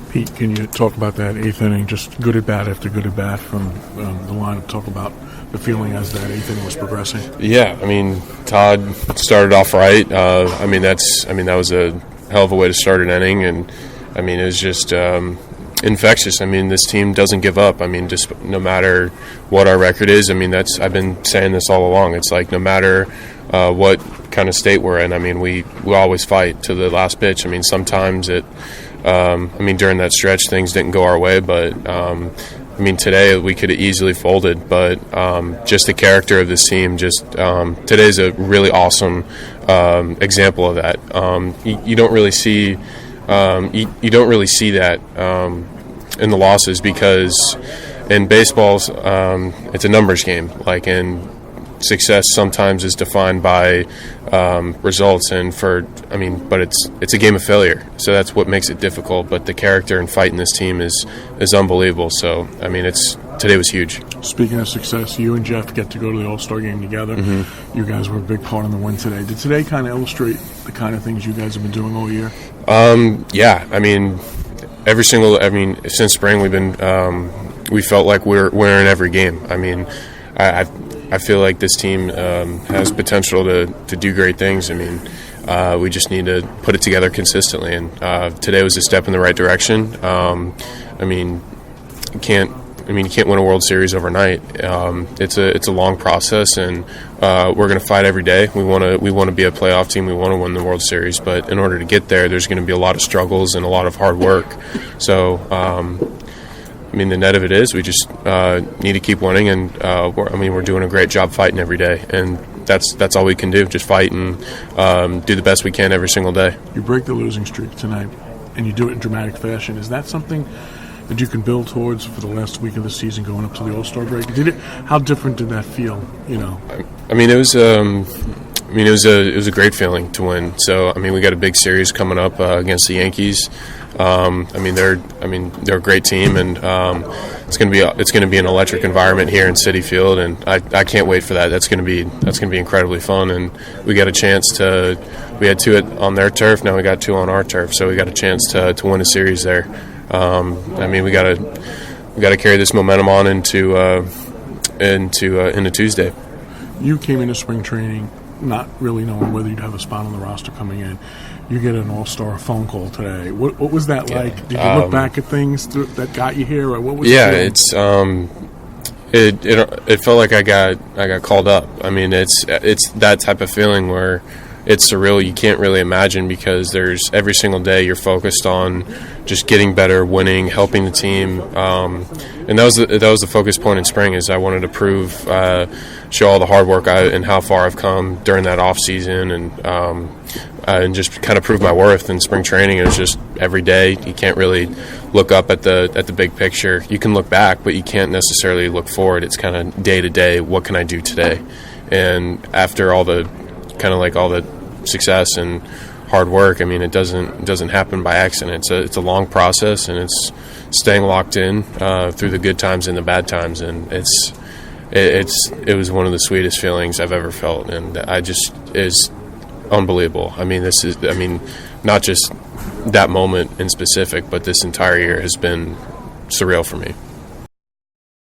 Pete, can you talk about that eighth inning, just good at bat after good at bat from the lineup? Talk about the feeling as that eighth inning was progressing. Yeah, I mean, Todd started off right. That was a hell of a way to start an inning, and I mean, it was just infectious. I mean, this team doesn't give up. I mean, just no matter what our record is. I mean, I've been saying this all along. It's like no matter what kind of state we're in. I mean, we always fight to the last pitch. I mean, sometimes during that stretch, things didn't go our way, but today we could have easily folded. But just the character of this team, today's a really awesome example of that. You don't really see that in the losses, because in baseball, it's a numbers game. Like in success, sometimes is defined by results, but it's a game of failure. So that's what makes it difficult. But the character and fight in this team is unbelievable. So I mean, today was huge. Speaking of success, you and Jeff get to go to the All-Star game together. Mm-hmm. You guys were a big part in the win today. Did today kind of illustrate the kind of things you guys have been doing all year? Yeah. I mean, since spring we felt like we're in every game. I mean, I feel like this team has potential to do great things. I mean, we just need to put it together consistently, and today was a step in the right direction. You can't win a World Series overnight. It's a long process, and we're going to fight every day. We want to be a playoff team. We want to win the World Series, but in order to get there, there's going to be a lot of struggles and a lot of hard work. So. The net of it is we just need to keep winning, and we're doing a great job fighting every day, and that's all we can do, just fight and do the best we can every single day. You break the losing streak tonight, and you do it in dramatic fashion. Is that something that you can build towards for the last week of the season going up to the All-Star break? How different did that feel? It was a great feeling to win. So we got a big series coming up against the Yankees. They're a great team, and it's going to be an electric environment here in Citi Field, and I can't wait for that. That's going to be incredibly fun, and we got a chance we had two on their turf, now we got two on our turf, so we got a chance to win a series there. We got to carry this momentum on into Tuesday. You came into spring training not really knowing whether you'd have a spot on the roster coming in. You get an all-star phone call today. What was that like? Did you look back at things that got you here, or what was it felt like I got called up. It's that type of feeling where it's surreal. You can't really imagine, because there's every single day you're focused on just getting better, winning, helping the team, and that was the focus point in spring. Is I wanted to show all the hard work and how far I've come during that off season, and just kind of prove my worth in spring training. It was just every day. You can't really look up at the big picture. You can look back, but you can't necessarily look forward. It's kind of day to day. What can I do today? And after all the success and hard work, it doesn't happen by accident. It's a long process, and it's staying locked in through the good times and the bad times, and it was one of the sweetest feelings I've ever felt, and is unbelievable. Not just that moment in specific, but this entire year has been surreal for me.